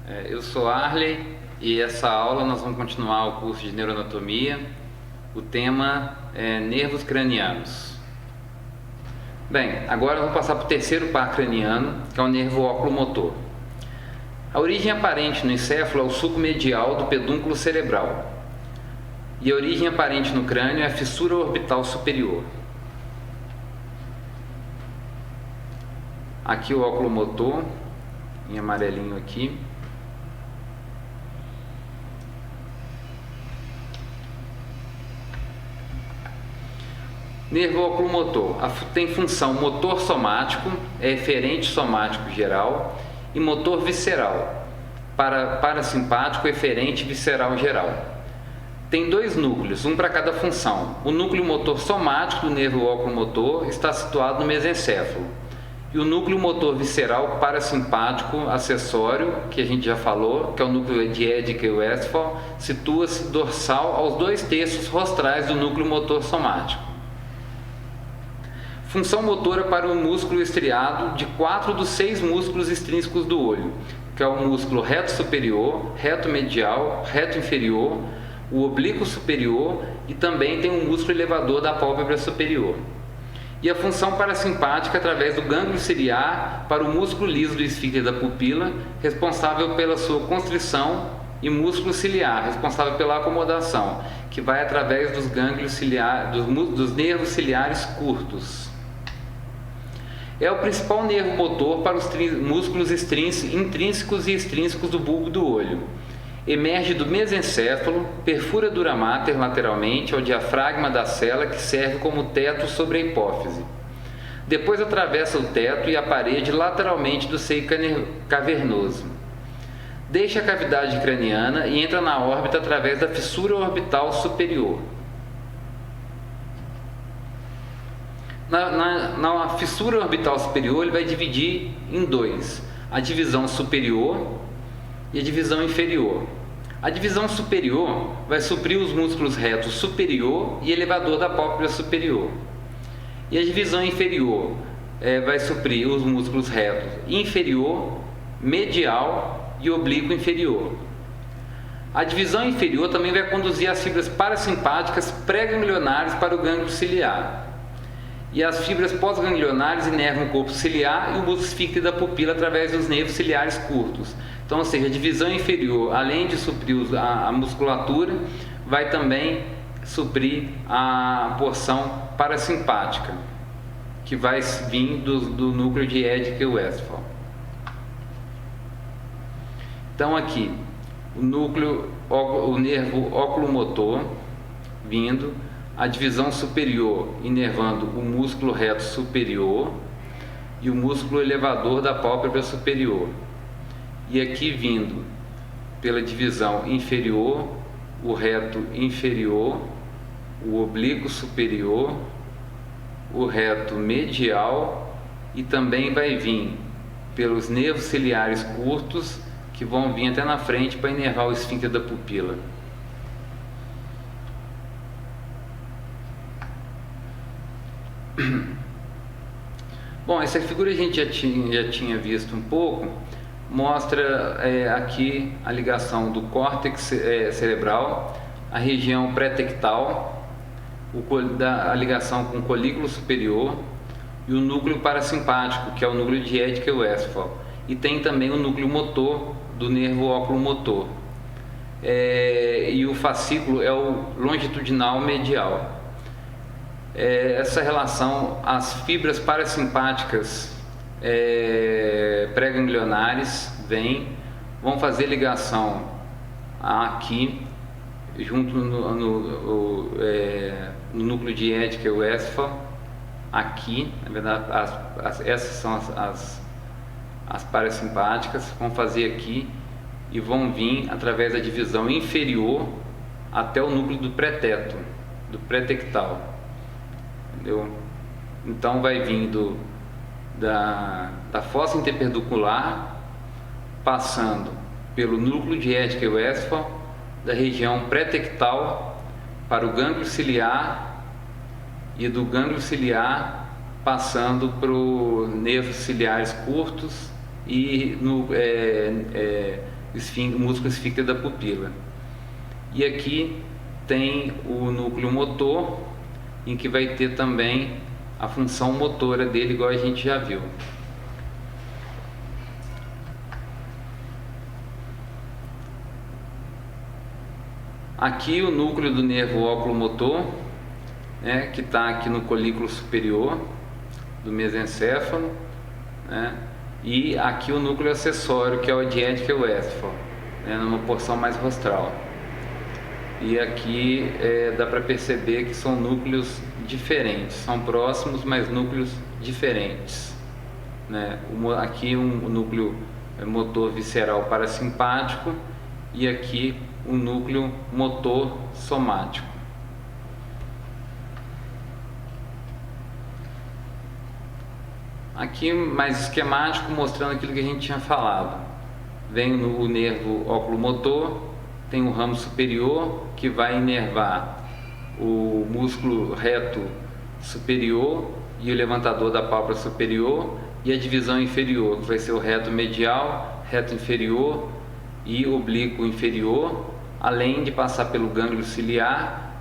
Eu sou Arley e essa aula nós vamos continuar o curso de neuroanatomia. O tema é nervos cranianos. Bem, agora vamos passar para o terceiro par craniano, que é o nervo oculomotor. A origem aparente no encéfalo é o sulco medial do pedúnculo cerebral. E a origem aparente no crânio é a fissura orbital superior. Aqui o oculomotor, em amarelinho aqui. Nervo oculomotor tem função motor somático, é eferente somático geral, e motor visceral, parasimpático, eferente visceral geral. Tem dois núcleos, um para cada função. O núcleo motor somático do nervo oculomotor está situado no mesencéfalo. E o núcleo motor visceral parasimpático acessório, que a gente já falou, que é o núcleo de Edinger e Westphal, situa-se dorsal aos 2/3 rostrais do núcleo motor somático. Função motora para o músculo estriado de 4 dos 6 músculos extrínsecos do olho, que é o músculo reto superior, reto medial, reto inferior, o oblíquo superior e também tem um músculo elevador da pálpebra superior. E a função parasimpática através do gânglio ciliar para o músculo liso do esfíncter da pupila, responsável pela sua constrição, e músculo ciliar, responsável pela acomodação, que vai através dos gânglios ciliares, dos nervos ciliares curtos. É o principal nervo motor para os músculos intrínsecos e extrínsecos do bulbo do olho. Emerge do mesencéfalo, perfura dura mater lateralmente ao diafragma da cela que serve como teto sobre a hipófise. Depois atravessa o teto e a parede lateralmente do seio cavernoso. Deixa a cavidade craniana e entra na órbita através da fissura orbital superior. Na fissura orbital superior ele vai dividir em dois, a divisão superior e a divisão inferior. A divisão superior vai suprir os músculos retos superior e elevador da pálpebra superior. E a divisão inferior vai suprir os músculos retos inferior, medial e oblíquo inferior. A divisão inferior também vai conduzir as fibras parasimpáticas pré-ganglionares para o gânglio ciliar. E as fibras pós-ganglionares inervam o corpo ciliar e o músculo esfíncter da pupila através dos nervos ciliares curtos. Então, ou seja, a divisão inferior, além de suprir a musculatura, vai também suprir a porção parasimpática, que vai vir do núcleo de Edinger e Westphal. Então, aqui, o nervo oculomotor vindo, a divisão superior inervando o músculo reto superior e o músculo elevador da pálpebra superior. E aqui vindo pela divisão inferior, o reto inferior, o oblíquo superior, o reto medial e também vai vir pelos nervos ciliares curtos que vão vir até na frente para inervar o esfíncter da pupila. Bom, essa figura a gente já tinha visto um pouco. Mostra aqui a ligação do córtex cerebral, a região pré-tectal, a ligação com o colículo superior e o núcleo parasimpático, que é o núcleo de Edinger e Westphal. E tem também o núcleo motor do nervo oculomotor. E o fascículo é o longitudinal medial. Essa relação, as fibras parasimpáticas pré-ganglionares vão fazer ligação aqui, junto no núcleo de Edinger e Westphal, aqui, na verdade, essas são as parasimpáticas, vão fazer aqui e vão vir através da divisão inferior até o núcleo do pré-teto, do pré-tectal. Entendeu? Então vai vindo da fossa interperducular, passando pelo núcleo de Edinger e Westphal, da região pré-tectal para o gânglio ciliar e do gânglio ciliar passando para os nervos ciliares curtos e músculo esfíncter da pupila. E aqui tem o núcleo motor, em que vai ter também a função motora dele, igual a gente já viu. Aqui o núcleo do nervo oculomotor, né, que está aqui no colículo superior do mesencéfalo, né, e aqui o núcleo acessório, que é o diético e o encéfalo, né, numa porção mais rostral. E aqui dá para perceber que são núcleos diferentes, são próximos, mas núcleos diferentes, né? Aqui um núcleo motor visceral parasimpático e aqui um núcleo motor somático. Aqui mais esquemático, mostrando aquilo que a gente tinha falado. Vem o nervo oculomotor, tem o ramo superior que vai inervar o músculo reto superior e o levantador da pálpebra superior, e a divisão inferior, que vai ser o reto medial, reto inferior e oblíquo inferior, além de passar pelo gânglio ciliar,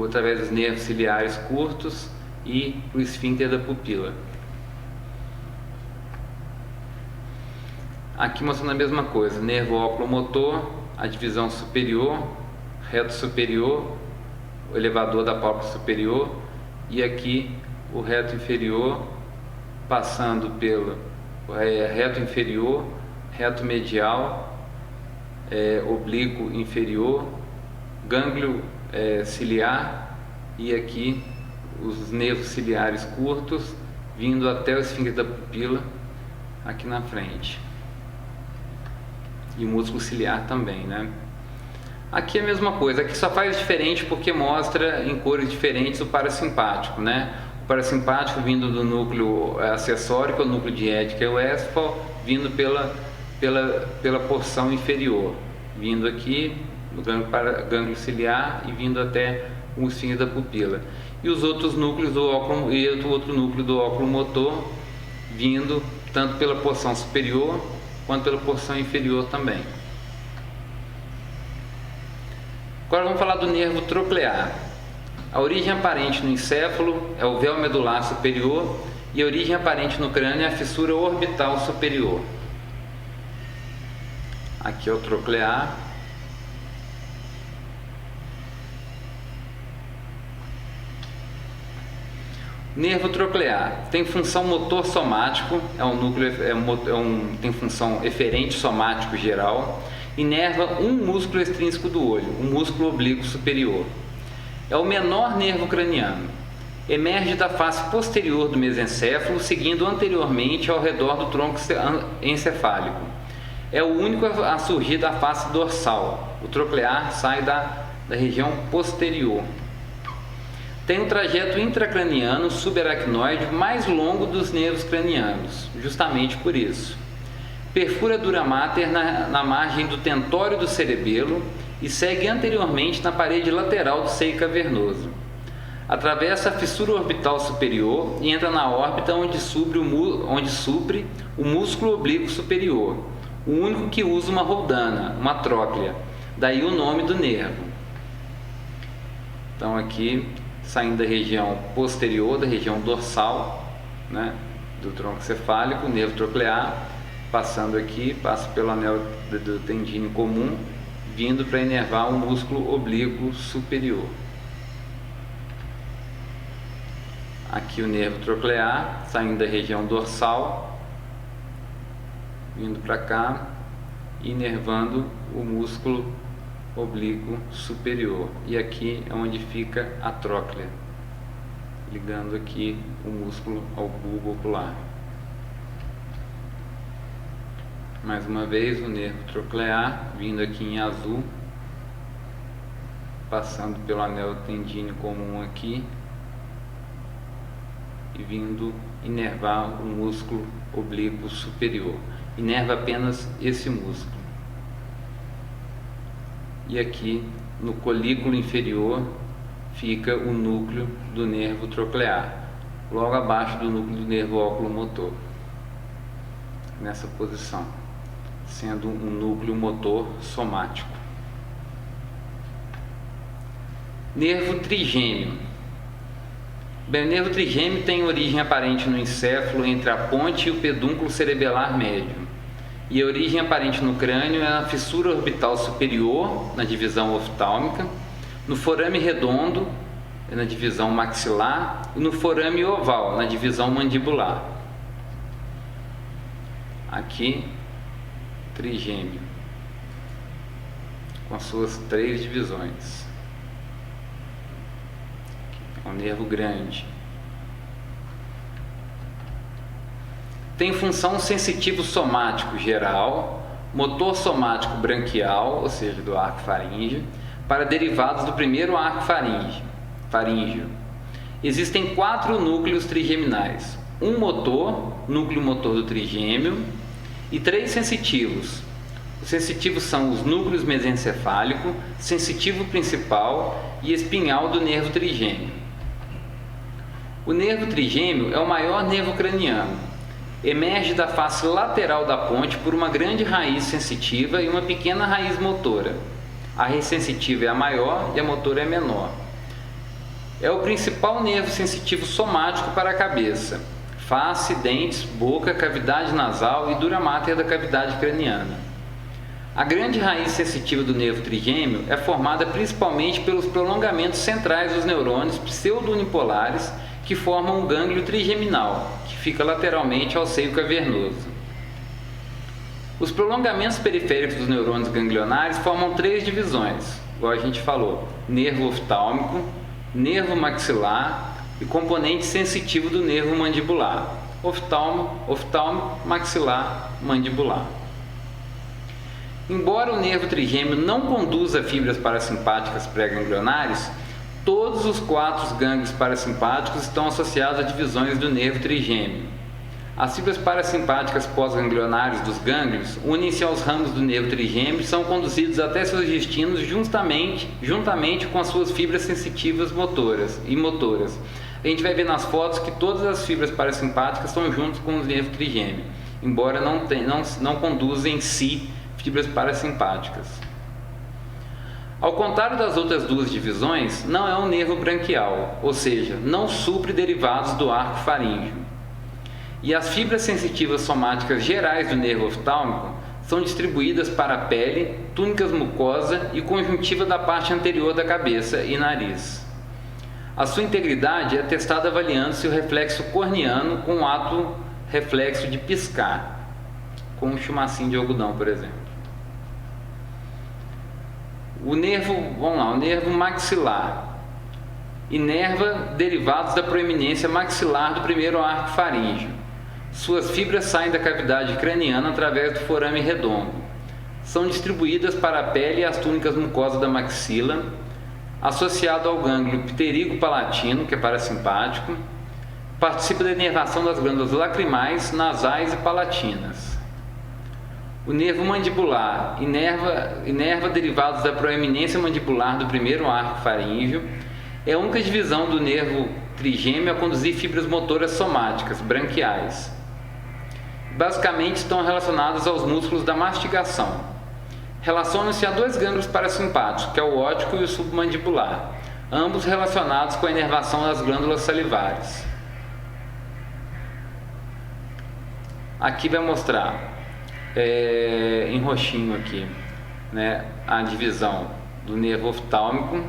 através dos nervos ciliares curtos e o esfíncter da pupila. Aqui mostrando a mesma coisa, nervo oculomotor, a divisão superior, reto superior, o elevador da pálpebra superior, e aqui o reto inferior, passando pelo reto inferior, reto medial, oblíquo inferior, gânglio ciliar, e aqui os nervos ciliares curtos, vindo até o esfíncter da pupila, aqui na frente. E o músculo ciliar também, né? Aqui é a mesma coisa, aqui só faz diferente porque mostra em cores diferentes o parasimpático, né? O parasimpático vindo do núcleo acessório, que é o núcleo diético e o encéfalo, vindo pela porção inferior, vindo aqui no gânglio ciliar e vindo até o esfíncter da pupila. E os outros núcleos do óculo, e o outro núcleo do oculomotor vindo tanto pela porção superior quanto pela porção inferior também. Agora vamos falar do nervo troclear. A origem aparente no encéfalo é o véu medular superior e a origem aparente no crânio é a fissura orbital superior. Aqui é o troclear. Nervo troclear tem função motor somático, tem função eferente somático geral, inerva um músculo extrínseco do olho, o músculo oblíquo superior. É o menor nervo craniano. Emerge da face posterior do mesencéfalo, seguindo anteriormente ao redor do tronco encefálico. É o único a surgir da face dorsal. O troclear sai da região posterior. Tem um trajeto intracraniano subaracnoide mais longo dos nervos cranianos, justamente por isso. Perfura dura mater na margem do tentório do cerebelo e segue anteriormente na parede lateral do seio cavernoso. Atravessa a fissura orbital superior e entra na órbita onde supre o músculo oblíquo superior, o único que usa uma roldana, uma tróclea, daí o nome do nervo. Então aqui, saindo da região posterior, da região dorsal, né, do tronco cefálico, o nervo troclear, passando aqui, passa pelo anel do tendíneo comum, vindo para inervar o músculo oblíquo superior. Aqui o nervo troclear, saindo da região dorsal, vindo para cá, inervando o músculo oblíquo superior. E aqui é onde fica a tróclea, ligando aqui o músculo ao bulbo ocular. Mais uma vez o nervo troclear, vindo aqui em azul, passando pelo anel tendíneo comum aqui e vindo inervar o músculo oblíquo superior. Inerva apenas esse músculo. E aqui no colículo inferior fica o núcleo do nervo troclear, logo abaixo do núcleo do nervo oculomotor, nessa posição, sendo um núcleo motor somático. Nervo trigêmeo. Bem, o nervo trigêmeo tem origem aparente no encéfalo entre a ponte e o pedúnculo cerebelar médio. E a origem aparente no crânio é na fissura orbital superior, na divisão oftálmica, no forame redondo, na divisão maxilar, e no forame oval, na divisão mandibular. Aqui, trigêmeo, com as suas 3 divisões. É um nervo grande. Tem função sensitivo somático geral, motor somático branquial, ou seja, do arco faríngeo, para derivados do primeiro arco faríngeo. Existem 4 núcleos trigeminais, um motor, núcleo motor do trigêmeo, e 3 sensitivos. Os sensitivos são os núcleos mesencefálico, sensitivo principal e espinhal do nervo trigêmeo. O nervo trigêmeo é o maior nervo craniano. Emerge da face lateral da ponte por uma grande raiz sensitiva e uma pequena raiz motora. A raiz sensitiva é a maior e a motora é a menor. É o principal nervo sensitivo somático para a cabeça. Face, dentes, boca, cavidade nasal e dura máter da cavidade craniana. A grande raiz sensitiva do nervo trigêmeo é formada principalmente pelos prolongamentos centrais dos neurônios pseudo-unipolares que formam o gânglio trigeminal, que fica lateralmente ao seio cavernoso. Os prolongamentos periféricos dos neurônios ganglionares formam 3 divisões, igual a gente falou: nervo oftálmico, nervo maxilar e componente sensitivo do nervo mandibular, oftálmico, maxilar, mandibular. Embora o nervo trigêmeo não conduza fibras parasimpáticas pré-ganglionares, todos os 4 gânglios parasimpáticos estão associados a divisões do nervo trigêmeo. As fibras parasimpáticas pós-ganglionares dos gânglios unem-se aos ramos do nervo trigêmeo e são conduzidos até seus destinos juntamente com as suas fibras sensitivas motoras e motoras. A gente vai ver nas fotos que todas as fibras parasimpáticas estão juntos com o nervo trigêmeo, embora não conduzem em si fibras parasimpáticas. Ao contrário das outras 2 divisões, não é um nervo branquial, ou seja, não supre derivados do arco faríngeo. E as fibras sensitivas somáticas gerais do nervo oftálmico são distribuídas para a pele, túnicas mucosa e conjuntiva da parte anterior da cabeça e nariz. A sua integridade é testada avaliando-se o reflexo corneano com o ato reflexo de piscar, com um chumacinho de algodão, por exemplo. O nervo maxilar inerva derivados da proeminência maxilar do primeiro arco faríngeo. Suas fibras saem da cavidade craniana através do forame redondo. São distribuídas para a pele e as túnicas mucosas da maxila, associado ao gânglio pterigo-palatino, que é parasimpático. Participa da inervação das glândulas lacrimais, nasais e palatinas. O nervo mandibular inerva derivados da proeminência mandibular do primeiro arco faríngeo. É a única divisão do nervo trigêmeo a conduzir fibras motoras somáticas, branquiais. Basicamente estão relacionadas aos músculos da mastigação. Relacionam-se a 2 gânglios parasimpáticos, que é o óptico e o submandibular, ambos relacionados com a inervação das glândulas salivares. Aqui vai mostrar em roxinho aqui, né, a divisão do nervo oftálmico,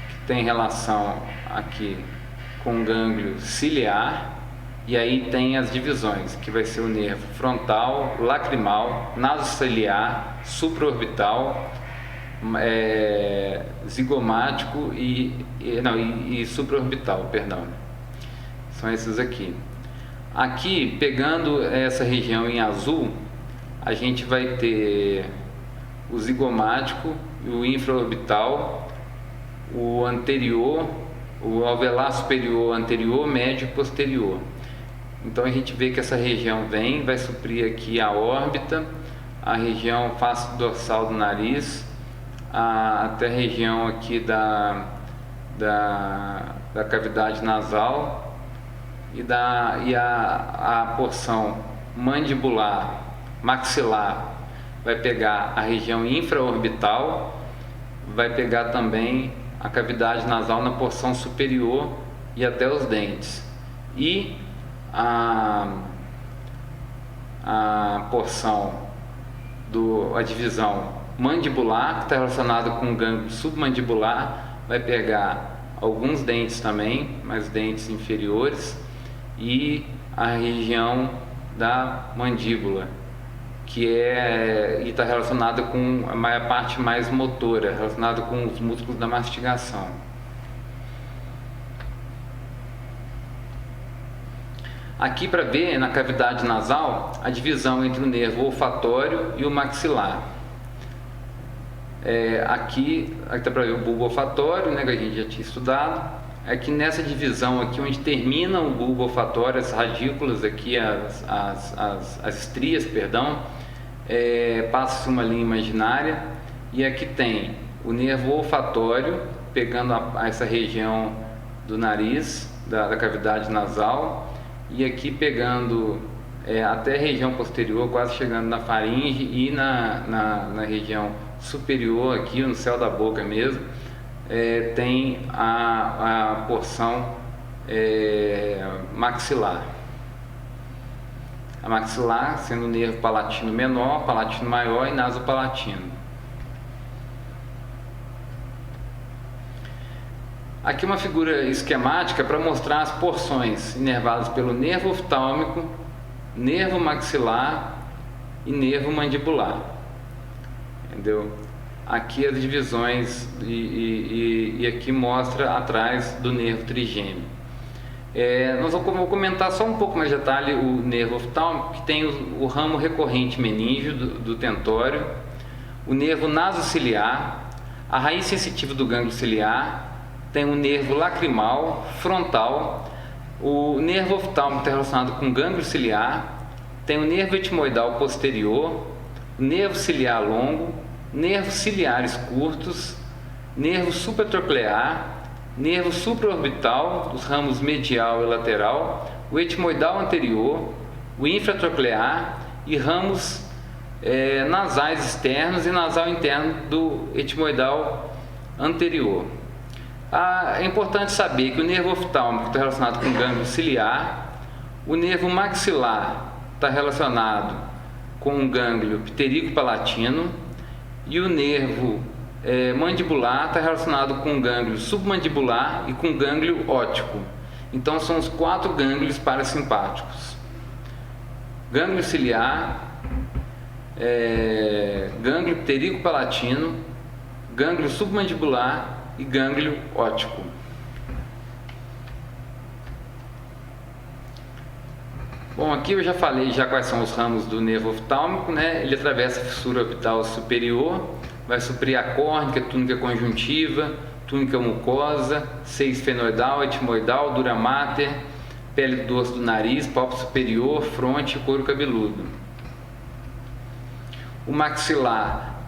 que tem relação aqui com o gânglio ciliar, e aí tem as divisões, que vai ser o nervo frontal, lacrimal, nasociliar, supraorbital, zigomático e supraorbital, perdão. São esses aqui. Aqui, pegando essa região em azul, a gente vai ter o zigomático, o infraorbital, o anterior, o alveolar superior, anterior, médio e posterior. Então a gente vê que essa região vai suprir aqui a órbita, a região face dorsal do nariz, até a região aqui da cavidade nasal e a porção mandibular, maxilar vai pegar a região infraorbital, vai pegar também a cavidade nasal na porção superior e até os dentes. E a porção a divisão mandibular, que está relacionada com o gânglio submandibular, vai pegar alguns dentes também, mas dentes inferiores, e a região da mandíbula, que está relacionada com a parte mais motora, relacionada com os músculos da mastigação. Aqui para ver na cavidade nasal a divisão entre o nervo olfatório e o maxilar. Aqui está para ver o bulbo olfatório, né, que a gente já tinha estudado. Aqui nessa divisão aqui onde termina o bulbo olfatório, as radículas aqui, as estrias, perdão, passa-se uma linha imaginária, e aqui tem o nervo olfatório pegando essa região do nariz, da cavidade nasal, e aqui pegando até a região posterior, quase chegando na faringe, e na região superior, aqui no céu da boca mesmo, tem a porção maxilar. A maxilar sendo o nervo palatino menor, palatino maior e nasopalatino. Aqui uma figura esquemática para mostrar as porções inervadas pelo nervo oftálmico, nervo maxilar e nervo mandibular. Entendeu? Aqui as divisões e aqui mostra atrás do nervo trigêmeo. Nós vamos comentar só um pouco mais de detalhe o nervo oftálmico, que tem o ramo recorrente meníngeo do tentório, o nervo nasociliar, a raiz sensitiva do gânglio ciliar, tem o nervo lacrimal, frontal, o nervo oftálmico está relacionado com o gânglio ciliar, tem o nervo etimoidal posterior, o nervo ciliar longo, nervos ciliares curtos, nervo supratroclear, nervo supraorbital, dos ramos medial e lateral, o etimoidal anterior, o infratroclear e ramos nasais externos e nasal interno do etimoidal anterior. É importante saber que o nervo oftálmico está relacionado com o gânglio ciliar, o nervo maxilar está relacionado com o gânglio pterico-palatino e o nervo mandibular está relacionado com o gânglio submandibular e com o gânglio óptico. Então são os 4 gânglios parasimpáticos: gânglio ciliar, gânglio pterico-palatino, gânglio submandibular e gânglio óptico. Bom, aqui eu já falei quais são os ramos do nervo oftálmico, né? Ele atravessa a fissura orbital superior, vai suprir a córnea, túnica conjuntiva, túnica mucosa, seio esfenoidal, etimoidal, dura mater, pele do dorso do nariz, pálpebra superior, fronte e couro cabeludo. O maxilar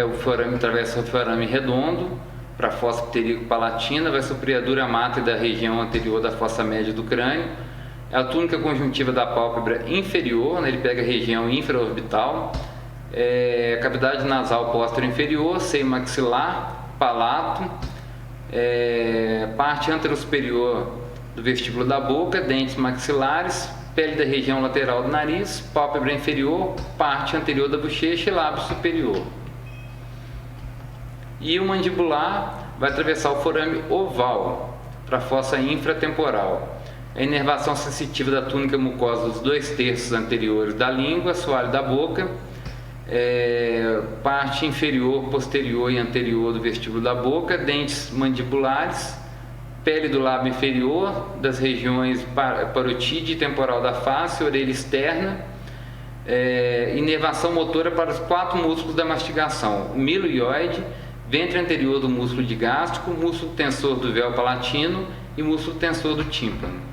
o forame, atravessa o forame redondo para a fossa pterico-palatina, vai suprir a dura mater da região anterior da fossa média do crânio. A túnica conjuntiva da pálpebra inferior, né, ele pega a região infraorbital, a cavidade nasal póstero inferior, seio maxilar, palato, parte anterosuperior do vestíbulo da boca, dentes maxilares, pele da região lateral do nariz, pálpebra inferior, parte anterior da bochecha e lábio superior. E o mandibular vai atravessar o forame oval para a fossa infratemporal. A inervação sensitiva da túnica mucosa dos 2/3 anteriores da língua, assoalho da boca, parte inferior, posterior e anterior do vestíbulo da boca, dentes mandibulares, pele do lábio inferior, das regiões parotídea e temporal da face, orelha externa, inervação motora para os 4 músculos da mastigação: o milo hioide, ventre anterior do músculo digástrico, músculo tensor do véu palatino e músculo tensor do tímpano.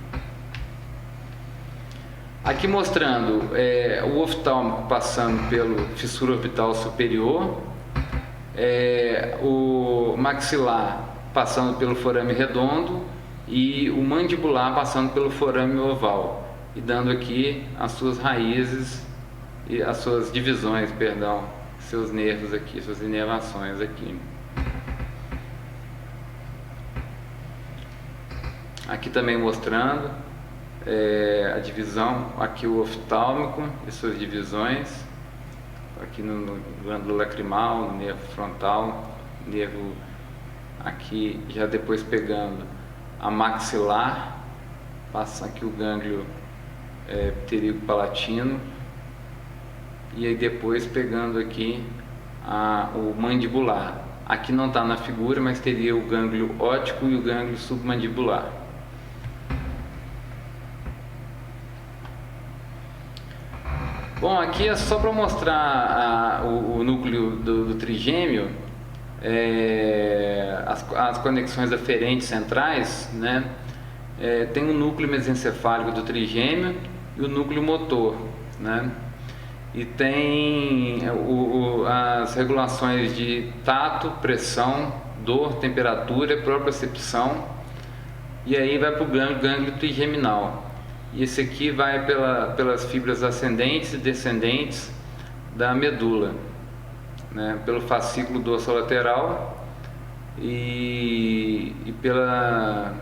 Aqui mostrando o oftálmico passando pelo fissura orbital superior, o maxilar passando pelo forame redondo e o mandibular passando pelo forame oval, e dando aqui as suas raízes e as suas divisões, perdão, seus nervos aqui, suas inervações aqui. Aqui também mostrando a divisão, aqui o oftálmico e suas divisões, aqui no glândula lacrimal, no nervo frontal, nervo aqui já depois pegando a maxilar, passa aqui o gânglio pterigo-palatino, e aí depois pegando aqui o mandibular. Aqui não está na figura, mas teria o gânglio óptico e o gânglio submandibular. Bom, aqui é só para mostrar o núcleo do trigêmeo, as conexões aferentes centrais, né? Tem o núcleo mesencefálico do trigêmeo e o núcleo motor, né? E tem as regulações de tato, pressão, dor, temperatura, propriocepção, e aí vai para o gânglio trigeminal. E esse aqui vai pelas fibras ascendentes e descendentes da medula, né? Pelo fascículo dorsolateral e pela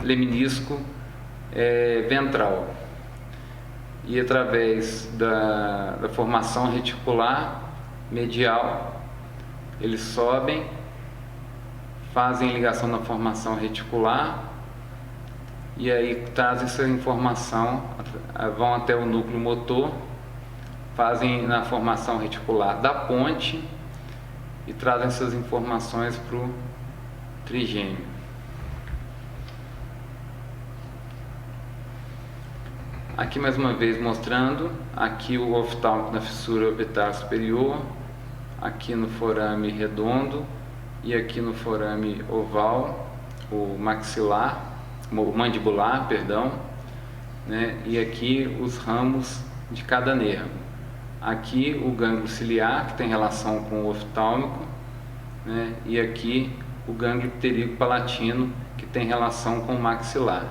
leminisco ventral, e através da formação reticular medial eles sobem, fazem ligação na formação reticular, e aí trazem essa informação, vão até o núcleo motor, fazem na formação reticular da ponte e trazem essas informações para o trigêmeo. Aqui mais uma vez mostrando, aqui o oftálmico na fissura orbital superior, aqui no forame redondo e aqui no forame oval, o maxilar, o mandibular, perdão, né? E aqui os ramos de cada nervo. Aqui o gânglio ciliar, que tem relação com o oftálmico, né? E aqui o gânglio pterigo-palatino, que tem relação com o maxilar.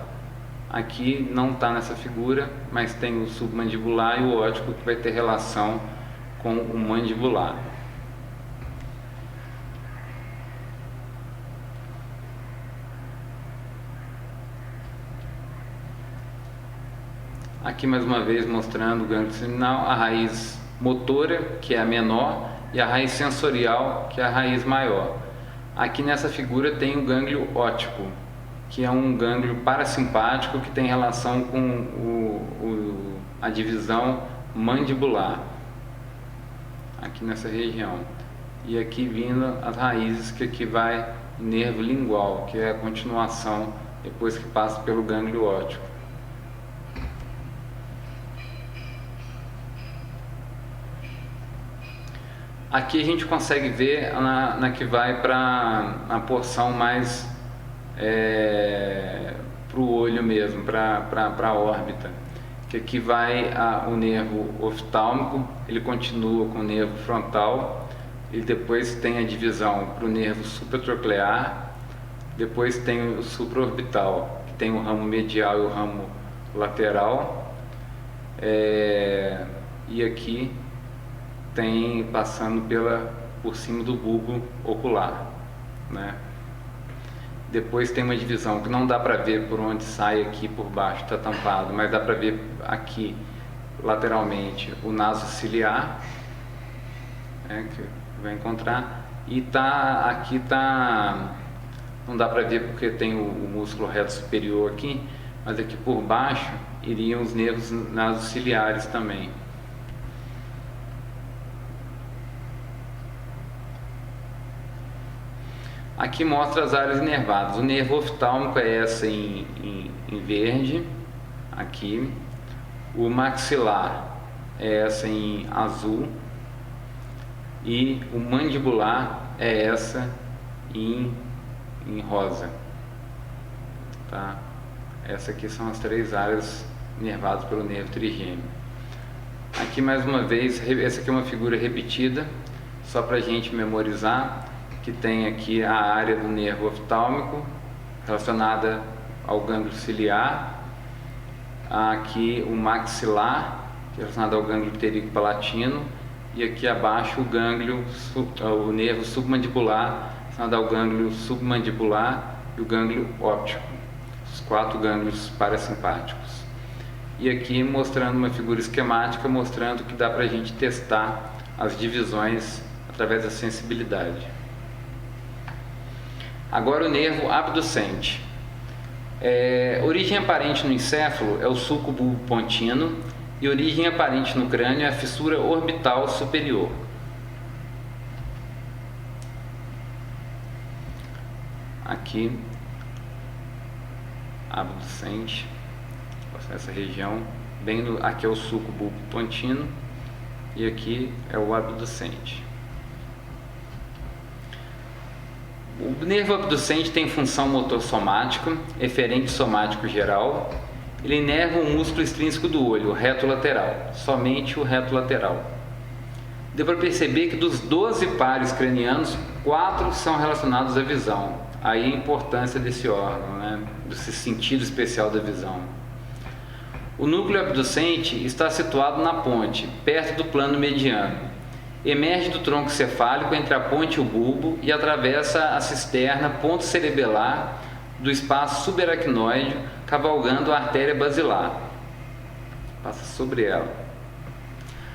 Aqui não está nessa figura, mas tem o submandibular e o óptico, que vai ter relação com o mandibular. Aqui mais uma vez mostrando o gânglio seminal, a raiz motora, que é a menor, e a raiz sensorial, que é a raiz maior. Aqui nessa figura tem o gânglio óptico, que é um gânglio parasimpático que tem relação com a divisão mandibular, aqui nessa região. E aqui vindo as raízes, que aqui vai nervo lingual, que é a continuação depois que passa pelo gânglio óptico. Aqui a gente consegue ver na que vai para a porção mais para o olho mesmo, para a órbita, que aqui vai o nervo oftálmico, ele continua com o nervo frontal, e depois tem a divisão para o nervo supratroclear, depois tem o supraorbital, que tem o ramo medial e o ramo lateral, e aqui tem passando por cima do bulbo ocular, né? Depois tem uma divisão que não dá para ver por onde sai aqui por baixo, está tampado, mas dá para ver aqui lateralmente o naso ciliar, que vai encontrar, e aqui não dá para ver porque tem o músculo reto superior aqui, mas aqui por baixo iriam os nervos nasociliares também. Aqui mostra as áreas inervadas. O nervo oftálmico é essa em verde, aqui. O maxilar é essa em azul. E o mandibular é essa em rosa. Tá? Essas aqui são as três áreas inervadas pelo nervo trigêmeo. Aqui mais uma vez, essa aqui é uma figura repetida, só para a gente memorizar, que tem aqui a área do nervo oftálmico relacionada ao gânglio ciliar, aqui o maxilar, que é relacionado ao gânglio pterico-palatino, e aqui abaixo o nervo submandibular, relacionado ao gânglio submandibular e o gânglio óptico, os 4 gânglios parasimpáticos. E aqui mostrando uma figura esquemática, mostrando que dá para a gente testar as divisões através da sensibilidade. Agora o nervo abducente. Origem aparente no encéfalo é o sulco bulbopontino e origem aparente no crânio é a fissura orbital superior. Aqui, abducente, essa região, aqui é o sulco bulbopontino e aqui é o abducente. O nervo abducente tem função motor somática, eferente somático geral. Ele inerva o músculo extrínseco do olho, o reto lateral, somente o reto lateral. Deu para perceber que dos 12 pares cranianos, 4 são relacionados à visão. Aí a importância desse órgão, né? Desse sentido especial da visão. O núcleo abducente está situado na ponte, perto do plano mediano. Emerge do tronco cefálico entre a ponte e o bulbo e atravessa a cisterna ponto cerebelar do espaço subaracnoide, cavalgando a artéria basilar. Passa sobre ela.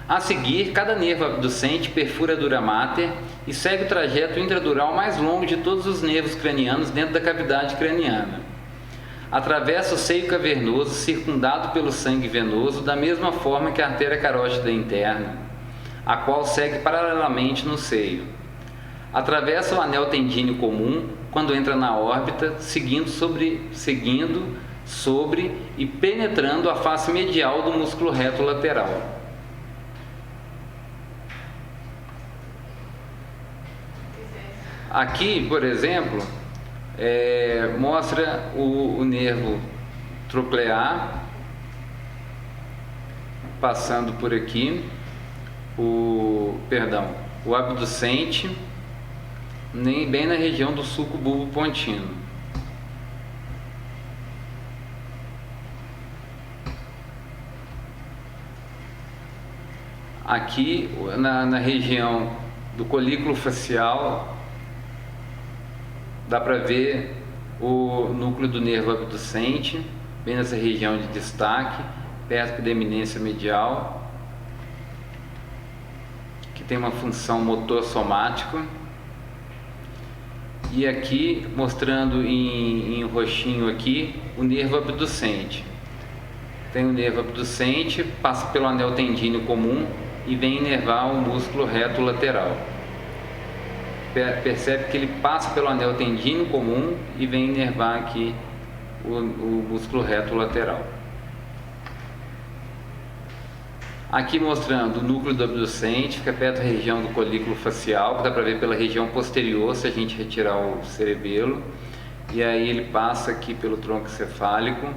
A seguir, cada nervo abducente perfura a dura mater e segue o trajeto intradural mais longo de todos os nervos cranianos dentro da cavidade craniana. Atravessa o seio cavernoso, circundado pelo sangue venoso, da mesma forma que a artéria carótida interna, a qual segue paralelamente no seio. Atravessa o anel tendíneo comum quando entra na órbita, seguindo sobre e penetrando a face medial do músculo reto lateral. Aqui, por exemplo, mostra o nervo troclear passando por aqui, o abducente, bem na região do sulco bulbopontino. Aqui na região do colículo facial dá para ver o núcleo do nervo abducente, bem nessa região de destaque, perto da eminência medial, que tem uma função motor somática. E aqui, mostrando em roxinho aqui, o nervo abducente. Tem o nervo abducente, passa pelo anel tendíneo comum e vem inervar o músculo reto lateral. Percebe que ele passa pelo anel tendíneo comum e vem inervar aqui o músculo reto lateral. Aqui mostrando o núcleo do abducente, fica perto da região do colículo facial, que dá para ver pela região posterior se a gente retirar o cerebelo. E aí ele passa aqui pelo tronco cefálico,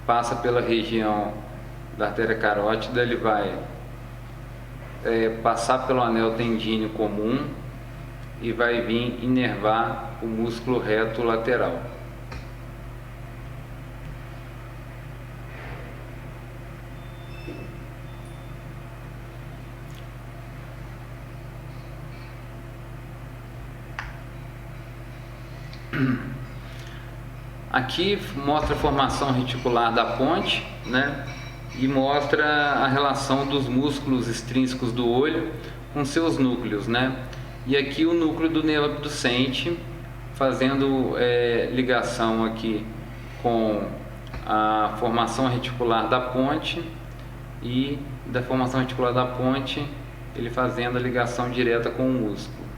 passa pela região da artéria carótida, ele vai passar pelo anel tendíneo comum e vai vir inervar o músculo reto lateral. Aqui mostra a formação reticular da ponte, né? E mostra a relação dos músculos extrínsecos do olho com seus núcleos, né? E aqui o núcleo do nervo abducente fazendo ligação aqui com a formação reticular da ponte, e da formação reticular da ponte ele fazendo a ligação direta com o músculo.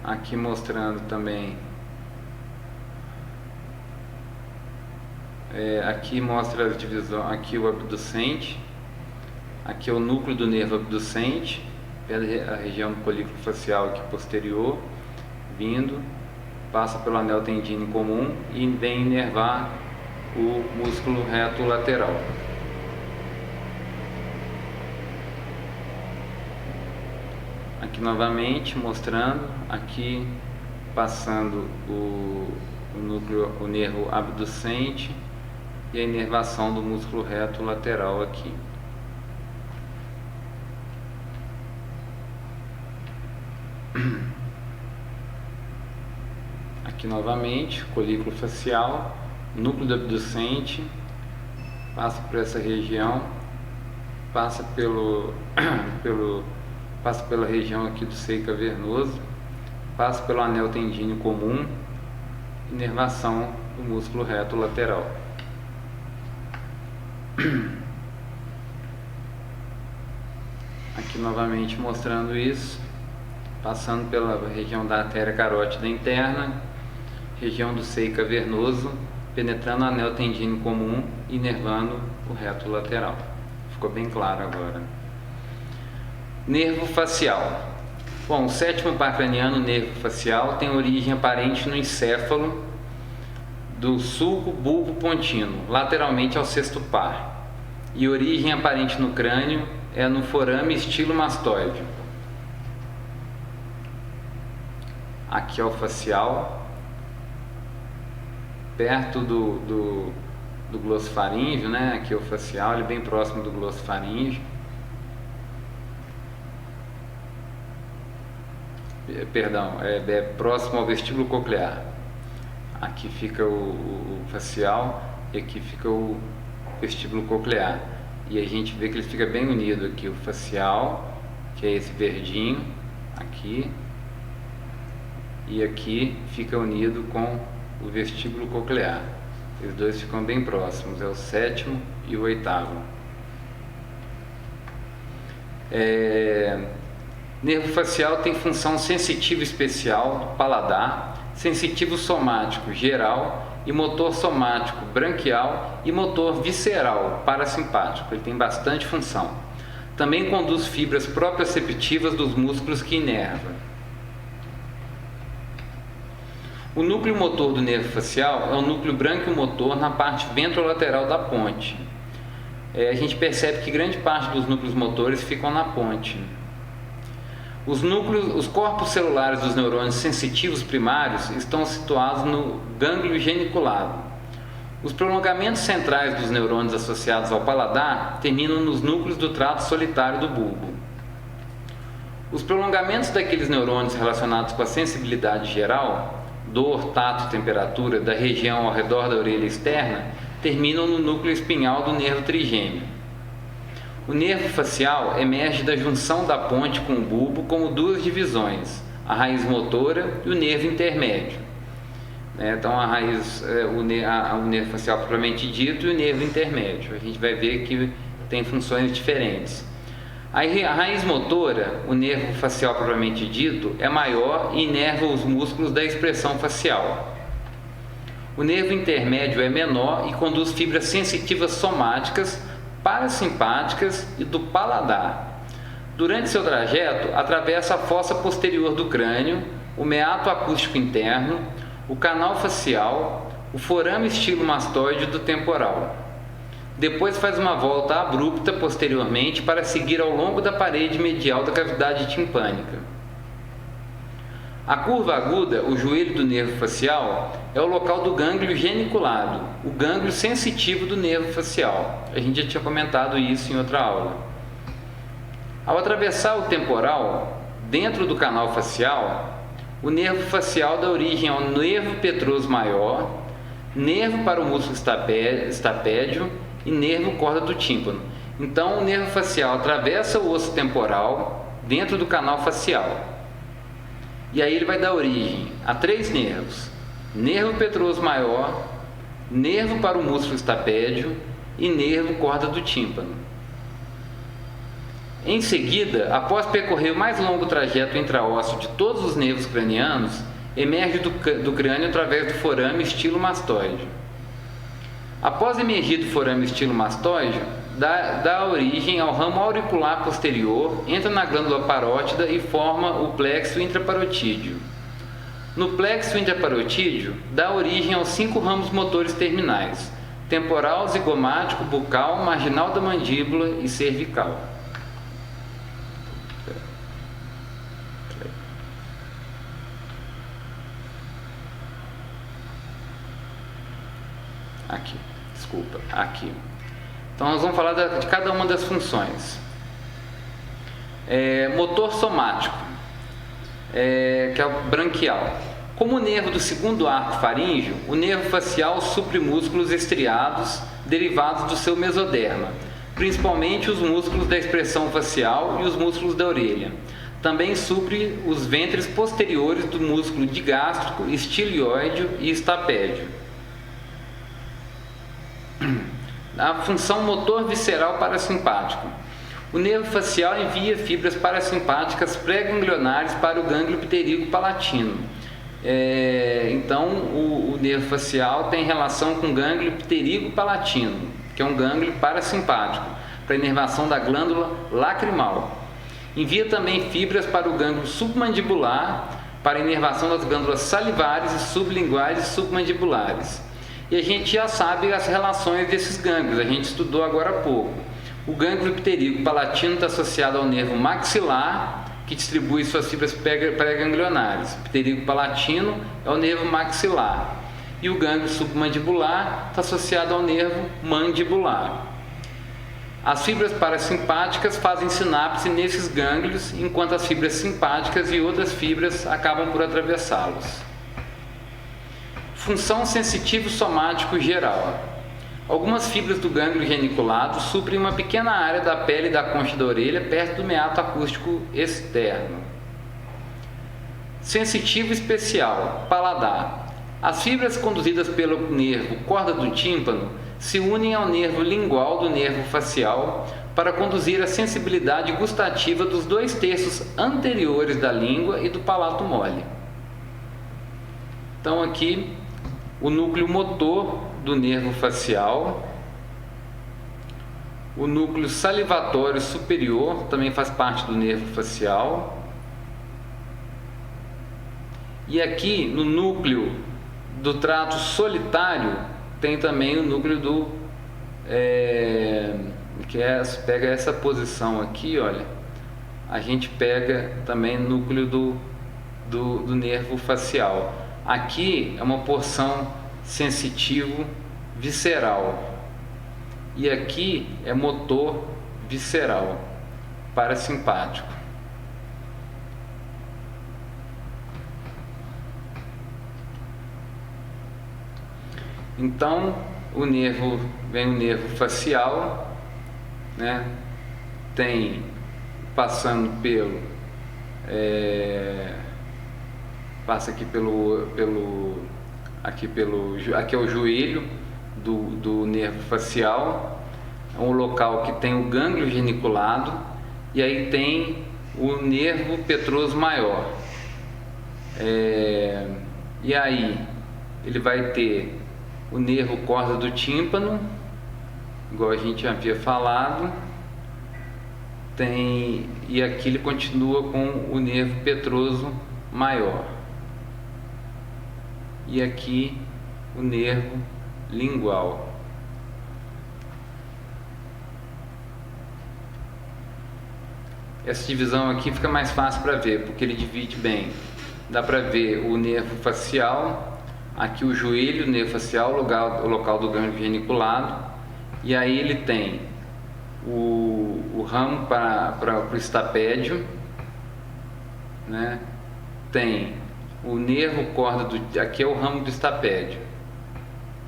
Aqui mostrando também, aqui mostra a divisão, aqui o abducente, aqui é o núcleo do nervo abducente, a região do colículo facial aqui posterior, vindo, passa pelo anel tendíneo comum e vem inervar o músculo reto lateral. Aqui novamente mostrando, aqui passando o núcleo, o nervo abducente e a inervação do músculo reto lateral aqui. Aqui novamente, colículo facial, núcleo do abducente, passa por essa região, passa passa pela região aqui do seio cavernoso, passa pelo anel tendíneo comum, inervação do músculo reto lateral. Aqui novamente mostrando isso, passando pela região da artéria carótida interna, região do seio cavernoso, penetrando o anel tendíneo comum e inervando o reto lateral. Ficou bem claro agora. Nervo facial. Bom, o sétimo par craniano, nervo facial, tem origem aparente no encéfalo do sulco bulbo pontino, lateralmente ao sexto par. E origem aparente no crânio é no forame estilomastoide. Aqui é o facial, perto do glossofaríngeo, né? Aqui é o facial, ele é bem próximo do glossofaríngeo. Perdão, é próximo ao vestíbulo coclear. Aqui fica o facial e aqui fica o vestíbulo coclear. E a gente vê que ele fica bem unido aqui, o facial, que é esse verdinho, aqui, e aqui fica unido com o vestíbulo coclear. Os dois ficam bem próximos, é o sétimo e o oitavo. Nervo facial tem função sensitiva especial do paladar, sensitivo somático geral e motor somático branquial e motor visceral parasimpático. Ele tem bastante função. Também conduz fibras proprioceptivas dos músculos que inerva. O núcleo motor do nervo facial é o núcleo branquiomotor na parte ventrolateral da ponte. A gente percebe que grande parte dos núcleos motores ficam na ponte. Os corpos celulares dos neurônios sensitivos primários estão situados no gânglio geniculado. Os prolongamentos centrais dos neurônios associados ao paladar terminam nos núcleos do trato solitário do bulbo. Os prolongamentos daqueles neurônios relacionados com a sensibilidade geral, dor, tato, temperatura, da região ao redor da orelha externa, terminam no núcleo espinhal do nervo trigêmeo. O nervo facial emerge da junção da ponte com o bulbo como duas divisões, a raiz motora e o nervo intermédio. Então a raiz, o nervo facial propriamente dito e o nervo intermédio. A gente vai ver que tem funções diferentes. A raiz motora, o nervo facial propriamente dito, é maior e inerva os músculos da expressão facial. O nervo intermédio é menor e conduz fibras sensitivas somáticas, parasimpáticas e do paladar. Durante seu trajeto, atravessa a fossa posterior do crânio, o meato acústico interno, o canal facial, o forame estilomastoide do temporal. Depois faz uma volta abrupta posteriormente para seguir ao longo da parede medial da cavidade timpânica. A curva aguda, o joelho do nervo facial, é o local do gânglio geniculado, o gânglio sensitivo do nervo facial. A gente já tinha comentado isso em outra aula. Ao atravessar o temporal, dentro do canal facial, o nervo facial dá origem ao nervo petroso maior, nervo para o músculo estapédio e nervo corda do tímpano. Então, o nervo facial atravessa o osso temporal dentro do canal facial. E aí ele vai dar origem a três nervos: nervo petroso maior, nervo para o músculo estapédio e nervo corda do tímpano. Em seguida, após percorrer o mais longo trajeto intraósseo de todos os nervos cranianos, emerge do crânio através do forame estilomastoide. Após emergir do forame estilomastoide, dá origem ao ramo auricular posterior, entra na glândula parótida e forma o plexo intraparotídeo. No plexo intraparotídeo, dá origem aos 5 ramos motores terminais: temporal, zigomático, bucal, marginal da mandíbula e cervical. aqui, desculpa, aqui. Então nós vamos falar de cada uma das funções. Motor somático, que é o branquial. Como o nervo do segundo arco faríngeo, o nervo facial supre músculos estriados derivados do seu mesoderma, principalmente os músculos da expressão facial e os músculos da orelha. Também supre os ventres posteriores do músculo digástrico, estilioide e estapédio. A função motor visceral parasimpático. O nervo facial envia fibras parasimpáticas pré-ganglionares para o gânglio pterígo palatino. Então, o nervo facial tem relação com o gânglio pterígo palatino, que é um gânglio parasimpático, para a inervação da glândula lacrimal. Envia também fibras para o gânglio submandibular, para a inervação das glândulas salivares e sublinguais e submandibulares. E a gente já sabe as relações desses gânglios, a gente estudou agora há pouco. O gânglio pterígo palatino está associado ao nervo maxilar, que distribui suas fibras pré-ganglionares. O pterígo palatino é o nervo maxilar. E o gânglio submandibular está associado ao nervo mandibular. As fibras parasimpáticas fazem sinapse nesses gânglios, enquanto as fibras simpáticas e outras fibras acabam por atravessá-los. Função sensitivo somático geral. Algumas fibras do gânglio geniculado suprem uma pequena área da pele da concha da orelha perto do meato acústico externo. Sensitivo especial, paladar. As fibras conduzidas pelo nervo corda do tímpano se unem ao nervo lingual do nervo facial para conduzir a sensibilidade gustativa dos 2/3 anteriores da língua e do palato mole. Então aqui o núcleo motor do nervo facial, o núcleo salivatório superior também faz parte do nervo facial, e aqui no núcleo do trato solitário tem também o núcleo do pega essa posição aqui, olha, a gente pega também o núcleo do nervo facial. Aqui é uma porção sensitivo visceral e aqui é motor visceral parasimpático. Então vem o nervo facial, né? Tem passando passa aqui aqui é o joelho do nervo facial, é um local que tem o gânglio geniculado, e aí tem o nervo petroso maior, e aí ele vai ter o nervo corda do tímpano, igual a gente havia falado, e aqui ele continua com o nervo petroso maior. E aqui o nervo lingual. Essa divisão aqui fica mais fácil para ver, porque ele divide bem. Dá para ver o nervo facial, aqui o joelho, o nervo facial, o local do gânglio geniculado, e aí ele tem o ramo para o estapédio, né? Tem o nervo corda aqui é o ramo do estapédio,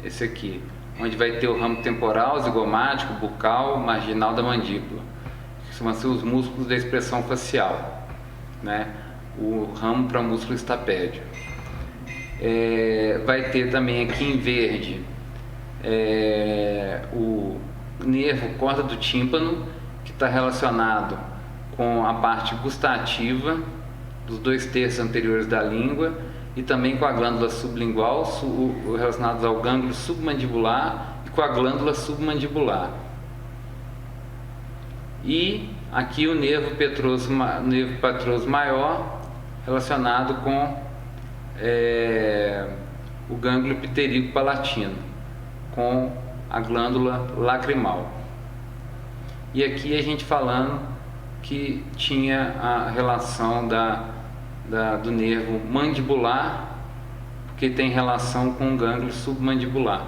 esse aqui, onde vai ter o ramo temporal, zigomático, bucal, marginal da mandíbula, que são os músculos da expressão facial, né? O ramo para o músculo estapédio. Vai ter também aqui em verde o nervo corda do tímpano, que está relacionado com a parte gustativa dos 2/3 anteriores da língua, e também com a glândula sublingual, relacionados ao gânglio submandibular e com a glândula submandibular. E aqui o nervo petroso maior, relacionado com o gânglio pterígo palatino, com a glândula lacrimal. E aqui a gente falando que tinha a relação do nervo mandibular, que tem relação com o gânglio submandibular.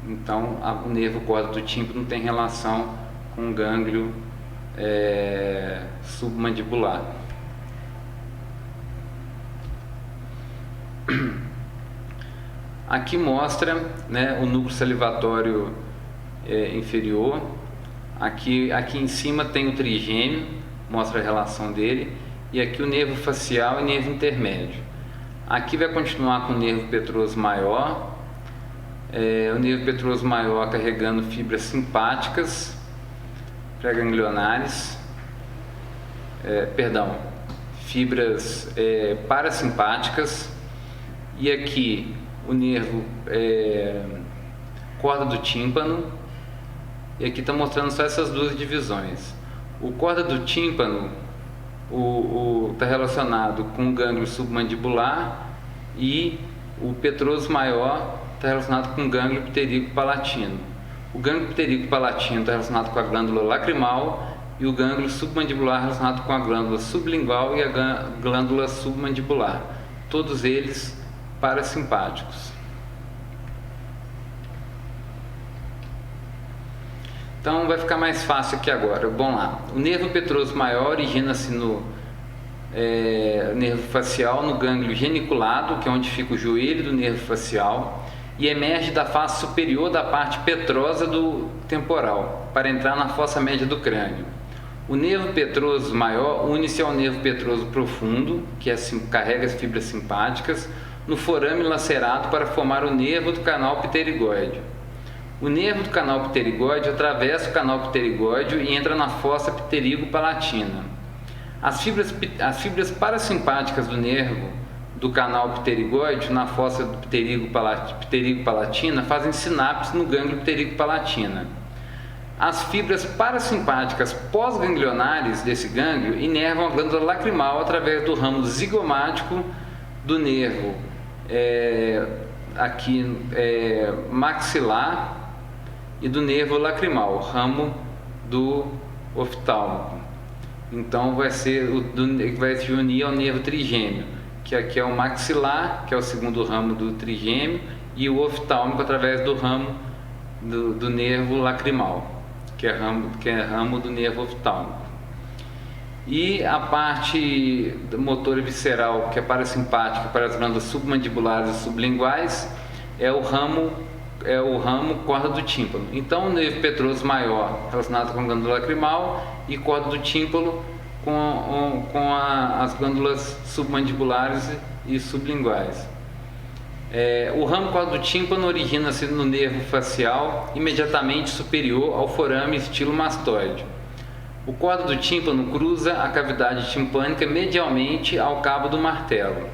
Então o nervo corda do tímpano tem relação com o gânglio submandibular. Aqui mostra, né, o núcleo salivatório inferior. Aqui em cima tem o trigêmeo, mostra a relação dele, e aqui o nervo facial e nervo intermédio. Aqui vai continuar com o nervo petroso maior, o nervo petroso maior carregando fibras simpáticas pré-ganglionares, fibras parasimpáticas, e aqui o nervo corda do tímpano, e aqui está mostrando só essas duas divisões. O corda do tímpano está relacionado com o gânglio submandibular, e o petroso maior está relacionado com o gânglio pterígo-palatino. O gânglio pterígo-palatino está relacionado com a glândula lacrimal, e o gânglio submandibular relacionado com a glândula sublingual e a glândula submandibular. Todos eles parasimpáticos. Então vai ficar mais fácil aqui agora. Vamos lá. O nervo petroso maior origina-se no nervo facial, no gânglio geniculado, que é onde fica o joelho do nervo facial, e emerge da face superior da parte petrosa do temporal, para entrar na fossa média do crânio. O nervo petroso maior une-se ao nervo petroso profundo, que carrega as fibras simpáticas, no forame lacerado para formar o nervo do canal pterigóide. O nervo do canal pterigóide atravessa o canal pterigóide e entra na fossa pterigo-palatina. As fibras parasimpáticas do nervo do canal pterigóide na fossa pterigo-palatina fazem sinapse no gânglio pterigo-palatina. As fibras parasimpáticas pós-ganglionares desse gânglio inervam a glândula lacrimal através do ramo zigomático do nervo maxilar e do nervo lacrimal, ramo do oftálmico. Então vai se unir ao nervo trigêmeo, que aqui é o maxilar, que é o segundo ramo do trigêmeo, e o oftálmico através do ramo do nervo lacrimal, que é ramo do nervo oftálmico. E a parte motora visceral, que é parasimpática para as glândulas submandibulares e sublinguais, é o ramo corda do tímpano. Então o nervo petroso maior relacionado com a glândula lacrimal, e corda do tímpano com as glândulas submandibulares e sublinguais. O ramo corda do tímpano origina-se no nervo facial imediatamente superior ao forame estilo mastoide. O corda do tímpano cruza a cavidade timpânica medialmente ao cabo do martelo.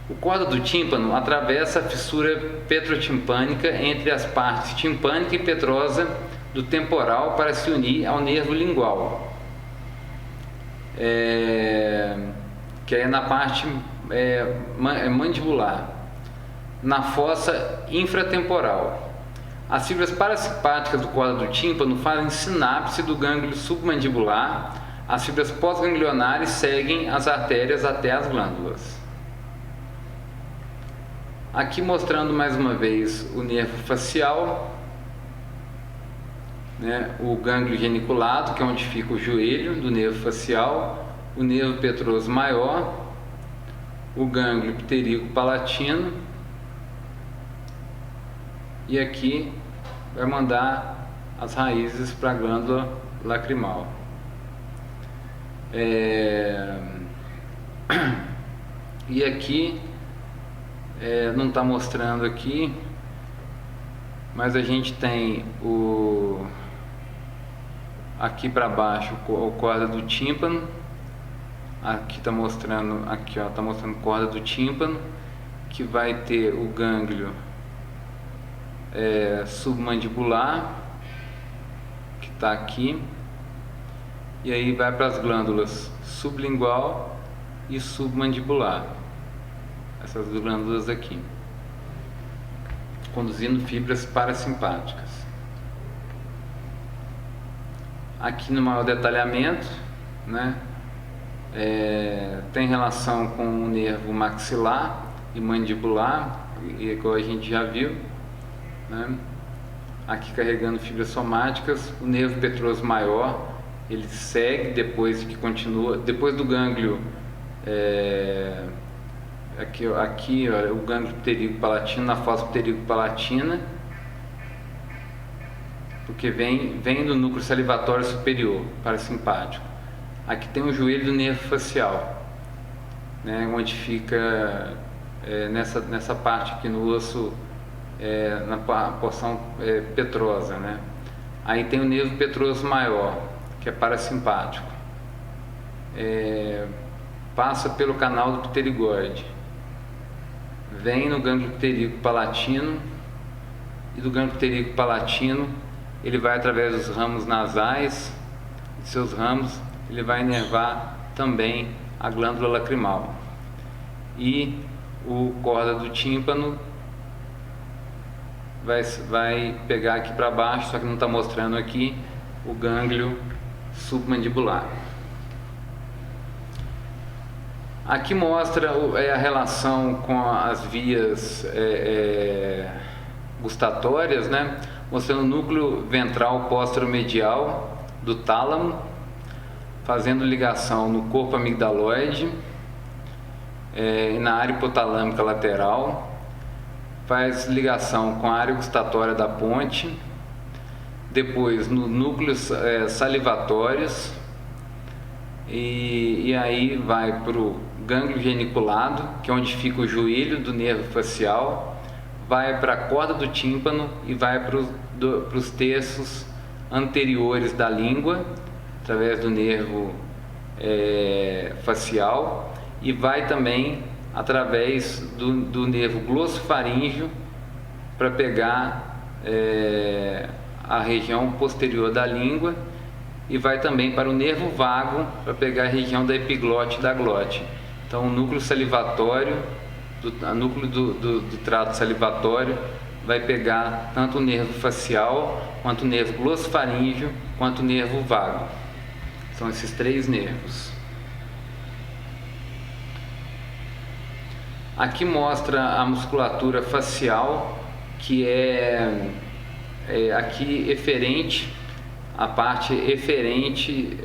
O corda do tímpano atravessa a fissura petrotimpânica entre as partes timpânica e petrosa do temporal para se unir ao nervo lingual, que é na parte mandibular, na fossa infratemporal. As fibras parasimpáticas do corda do tímpano fazem sinapse do gânglio submandibular. As fibras pós-ganglionares seguem as artérias até as glândulas. Aqui mostrando mais uma vez o nervo facial, né, o gânglio geniculado, que é onde fica o joelho do nervo facial, o nervo petroso maior, o gânglio pterigo-palatino, e aqui vai mandar as raízes para a glândula lacrimal. E aqui não está mostrando aqui, mas a gente tem aqui para baixo o corda do tímpano. Aqui está mostrando, está mostrando corda do tímpano, que vai ter o gânglio submandibular, que está aqui, e aí vai para as glândulas sublingual e submandibular, essas glândulas aqui, conduzindo fibras parasimpáticas. Aqui no maior detalhamento, né, tem relação com o nervo maxilar e mandibular, igual a gente já viu, né? aqui carregando fibras somáticas. O nervo petroso maior, ele segue depois que continua, depois do gânglio, aqui ó, o gânglio pterígo-palatino, na fossa pterígo-palatina, porque vem do núcleo salivatório superior, parasimpático. Aqui tem o joelho do nervo facial, né, onde fica nessa parte aqui no osso, na porção petrosa, né? Aí tem o nervo petroso maior, que é parasimpático, passa pelo canal do pterigóide, vem no gânglio pterígo-palatino, e do gânglio pterígo-palatino ele vai através dos ramos nasais, de seus ramos ele vai inervar também a glândula lacrimal, e o corda do tímpano vai pegar aqui para baixo, só que não está mostrando aqui, o gânglio submandibular. Aqui mostra a relação com as vias gustatórias, né? Mostrando o núcleo ventral póstero-medial do tálamo, fazendo ligação no corpo amigdaloide, na área hipotalâmica lateral, faz ligação com a área gustatória da ponte, depois no núcleos salivatórios, e aí vai para o gânglio geniculado, que é onde fica o joelho do nervo facial, vai para a corda do tímpano e vai para os terços anteriores da língua, através do nervo facial, e vai também através do nervo glossofaríngeo para pegar a região posterior da língua, e vai também para o nervo vago para pegar a região da epiglote e da glote. Então, o núcleo salivatório, o núcleo do trato salivatório vai pegar tanto o nervo facial, quanto o nervo glossofaríngeo, quanto o nervo vago. São esses três nervos. Aqui mostra a musculatura facial, que aqui eferente, a parte eferente,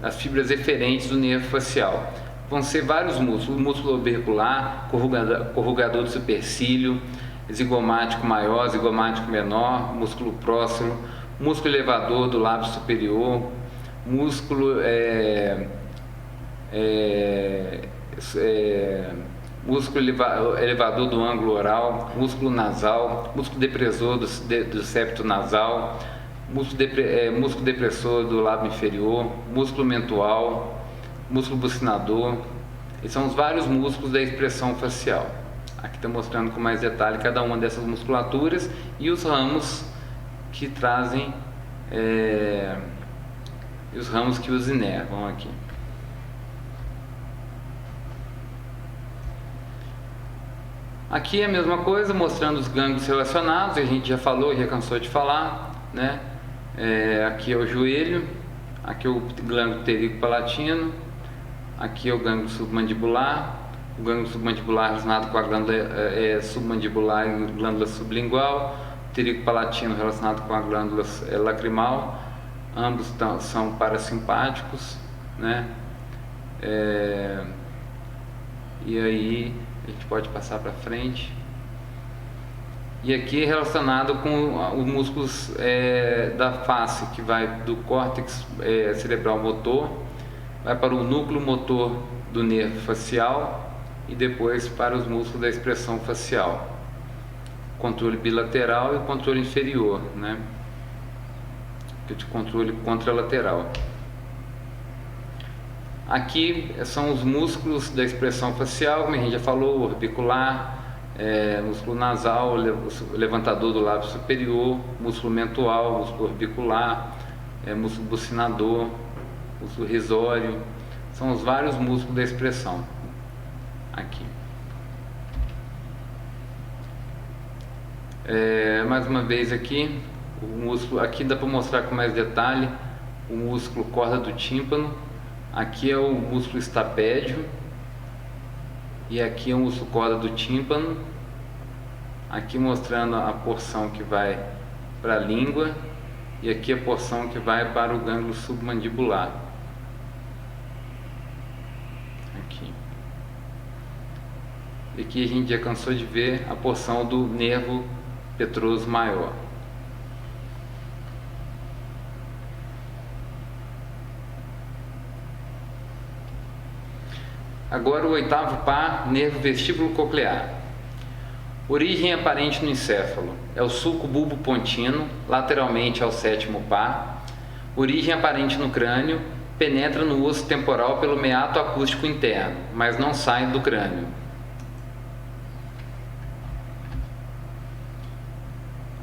as fibras eferentes do nervo facial. Vão ser vários músculos: o músculo orbicular, corrugador do supercílio, zigomático maior, zigomático menor, músculo próximo, músculo elevador do lábio superior, músculo músculo elevador do ângulo oral, músculo nasal, músculo depressor do septo nasal, músculo depressor do lábio inferior, músculo mentual, músculo bucinador. Esses são os vários músculos da expressão facial. Aqui está mostrando com mais detalhe cada uma dessas musculaturas e os ramos que trazem, os ramos que os inervam aqui. Aqui é a mesma coisa, mostrando os gânglios relacionados, a gente já falou, já cansou de falar, né? Aqui é o joelho, aqui é o gânglio pterígo-palatino, aqui é o gânglio submandibular, o gânglio submandibular relacionado com a glândula submandibular e glândula sublingual, o pterígo-palatino relacionado com a glândula lacrimal, ambos são parasimpáticos, né? E aí a gente pode passar para frente. E aqui é relacionado com os músculos da face, que vai do córtex cerebral motor, vai para o núcleo motor do nervo facial e depois para os músculos da expressão facial, controle bilateral e controle inferior, né? De controle contralateral. Aqui são os músculos da expressão facial, como a gente já falou: orbicular, músculo nasal, levantador do lábio superior, músculo mentual, músculo orbicular, músculo bucinador, músculo risório. São os vários músculos da expressão aqui. Mais uma vez aqui, o músculo, aqui dá para mostrar com mais detalhe o músculo corda do tímpano. Aqui é o músculo estapédio e aqui é o músculo corda do tímpano. Aqui mostrando a porção que vai para a língua e aqui a porção que vai para o gânglio submandibular. Aqui. E aqui a gente já cansou de ver a porção do nervo petroso maior. Agora o oitavo par, nervo vestíbulo coclear. Origem aparente no encéfalo. É o sulco bulbo pontino, lateralmente ao sétimo par. Origem aparente no crânio. Penetra no osso temporal pelo meato acústico interno, mas não sai do crânio.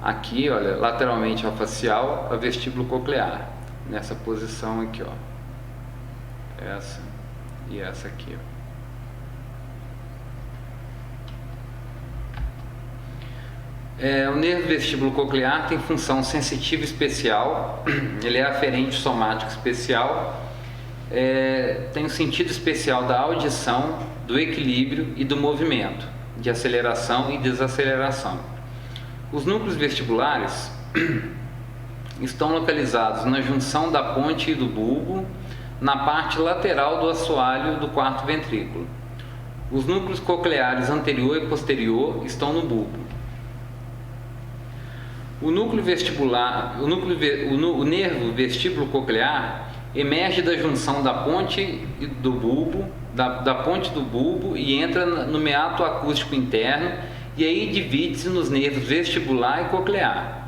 Aqui, olha, lateralmente ao facial, a vestíbulo coclear. Nessa posição aqui, ó. Essa e essa aqui, ó. O nervo vestíbulo coclear tem função sensitiva especial, ele é aferente somático especial, tem um sentido especial da audição, do equilíbrio e do movimento, de aceleração e desaceleração. Os núcleos vestibulares estão localizados na junção da ponte e do bulbo, na parte lateral do assoalho do quarto ventrículo. Os núcleos cocleares anterior e posterior estão no bulbo. O núcleo vestibular, o nervo vestíbulo coclear emerge da junção da ponte do bulbo, da ponte do bulbo e entra no meato acústico interno e aí divide-se nos nervos vestibular e coclear.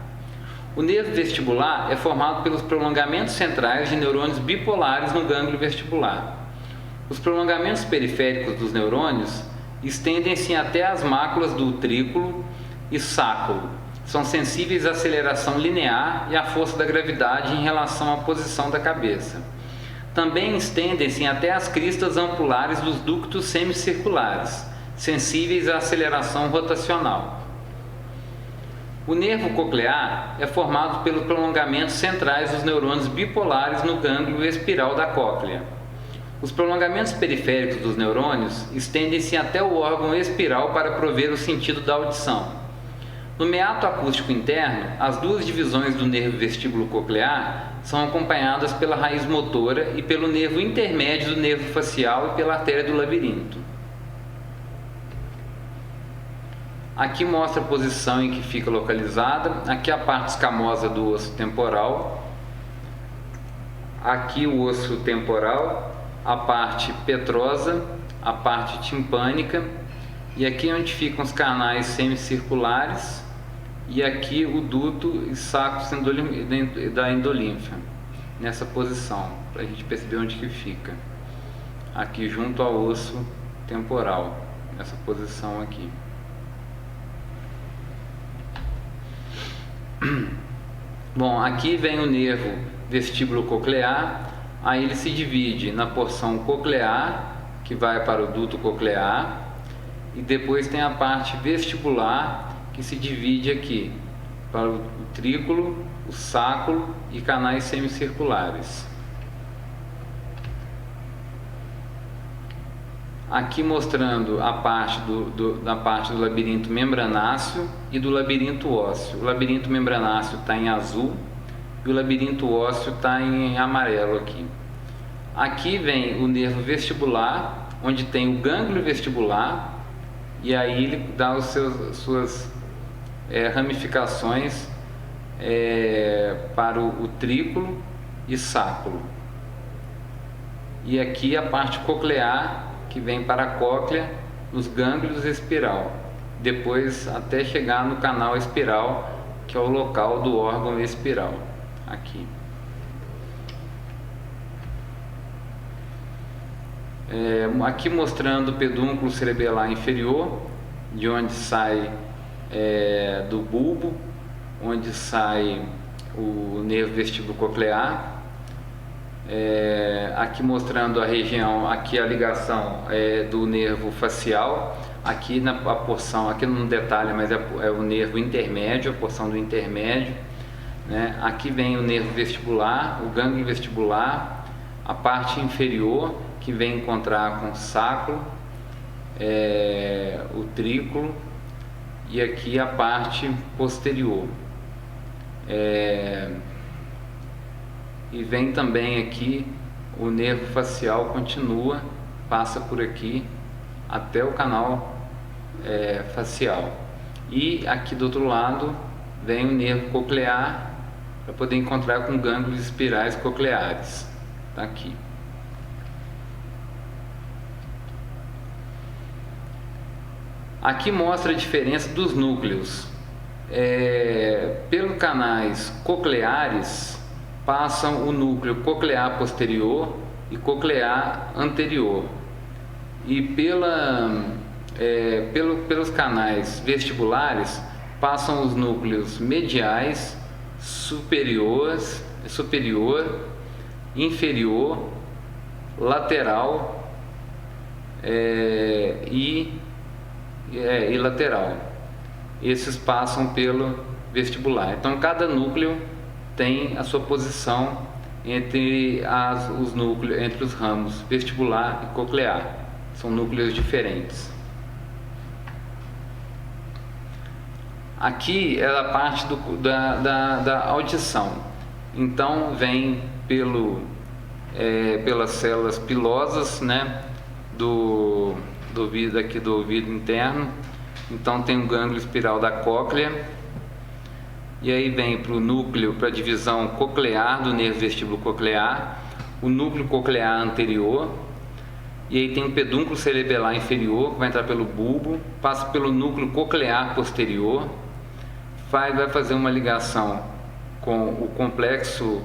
O nervo vestibular é formado pelos prolongamentos centrais de neurônios bipolares no gânglio vestibular. Os prolongamentos periféricos dos neurônios estendem-se até as máculas do utrículo e sáculo. São sensíveis à aceleração linear e à força da gravidade em relação à posição da cabeça. Também estendem-se até as cristas ampulares dos ductos semicirculares, sensíveis à aceleração rotacional. O nervo coclear é formado pelos prolongamentos centrais dos neurônios bipolares no gânglio espiral da cóclea. Os prolongamentos periféricos dos neurônios estendem-se até o órgão espiral para prover o sentido da audição. No meato acústico interno, as duas divisões do nervo vestíbulo coclear são acompanhadas pela raiz motora e pelo nervo intermédio do nervo facial e pela artéria do labirinto. Aqui mostra a posição em que fica localizada. Aqui a parte escamosa do osso temporal. Aqui o osso temporal, a parte petrosa, a parte timpânica. E aqui é onde ficam os canais semicirculares. E aqui o duto e saco da endolínfa, nessa posição, para a gente perceber onde que fica. Aqui junto ao osso temporal, nessa posição aqui. Bom, aqui vem o nervo vestíbulo coclear, aí ele se divide na porção coclear, que vai para o duto coclear, e depois tem a parte vestibular, que se divide aqui para o utrículo, o sáculo e canais semicirculares. Aqui mostrando a parte da parte do labirinto membranáceo e do labirinto ósseo. O labirinto membranáceo está em azul e o labirinto ósseo está em amarelo aqui. Aqui vem o nervo vestibular, onde tem o gânglio vestibular, e aí ele dá suas ramificações para o utrículo e sáculo. E aqui a parte coclear, que vem para a cóclea, nos gânglios espiral, depois até chegar no canal espiral, que é o local do órgão espiral, aqui. Aqui mostrando o pedúnculo cerebelar inferior, de onde sai do bulbo, onde sai o nervo vestíbulo coclear. Aqui mostrando a região, aqui a ligação do nervo facial, aqui a porção, aqui não detalha, mas é o nervo intermédio, a porção do intermédio, né? Aqui vem o nervo vestibular, o gânglio vestibular, a parte inferior que vem encontrar com o sáculo, o utrículo e aqui a parte posterior. E vem também aqui o nervo facial, continua, passa por aqui até o canal facial. E aqui do outro lado vem o nervo coclear para poder encontrar com gânglios espirais cocleares. Tá aqui. Aqui mostra a diferença dos núcleos. Pelos canais cocleares passam o núcleo coclear posterior e coclear anterior, e pelos canais vestibulares passam os núcleos mediais, superior, inferior, lateral e lateral. Esses passam pelo vestibular. Então cada núcleo tem a sua posição entre os ramos vestibular e coclear. São núcleos diferentes. Aqui é a parte da audição. Então vem pelas células pilosas, né, do ouvido interno. Então tem um gânglio espiral da cóclea, e aí vem para o núcleo, para a divisão coclear do nervo vestíbulo coclear, o núcleo coclear anterior, e aí tem o pedúnculo cerebelar inferior, que vai entrar pelo bulbo, passa pelo núcleo coclear posterior, vai fazer uma ligação com o complexo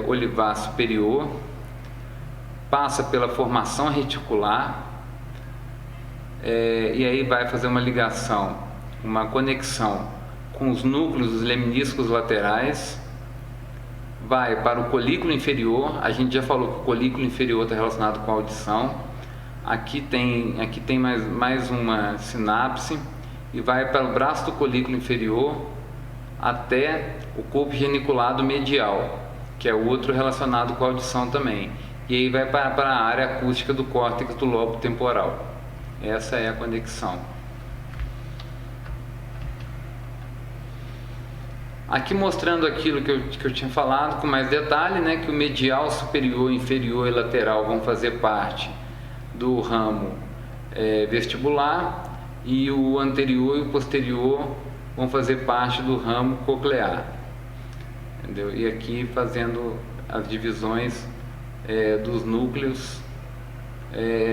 olivar superior, passa pela formação reticular, e aí vai fazer uma ligação, uma conexão com os núcleos dos leminíscos laterais, vai para o colículo inferior. A gente já falou que o colículo inferior está relacionado com a audição. Aqui tem mais uma sinapse, e vai para o braço do colículo inferior até o corpo geniculado medial, que é outro relacionado com a audição também. E aí vai para a área acústica do córtex do lobo temporal. Essa é a conexão. Aqui mostrando aquilo que eu tinha falado com mais detalhe, né, que o medial, superior, inferior e lateral vão fazer parte do ramo vestibular, e o anterior e o posterior vão fazer parte do ramo coclear. Entendeu? E aqui fazendo as divisões dos núcleos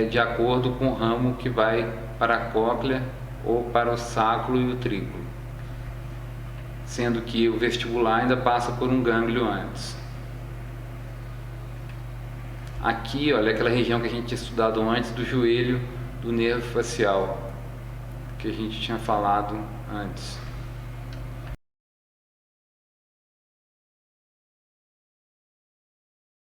de acordo com o ramo que vai para a cóclea ou para o sacro e o trículo, sendo que o vestibular ainda passa por um gânglio antes. Aqui, olha, aquela região que a gente tinha estudado antes do joelho do nervo facial, que a gente tinha falado antes.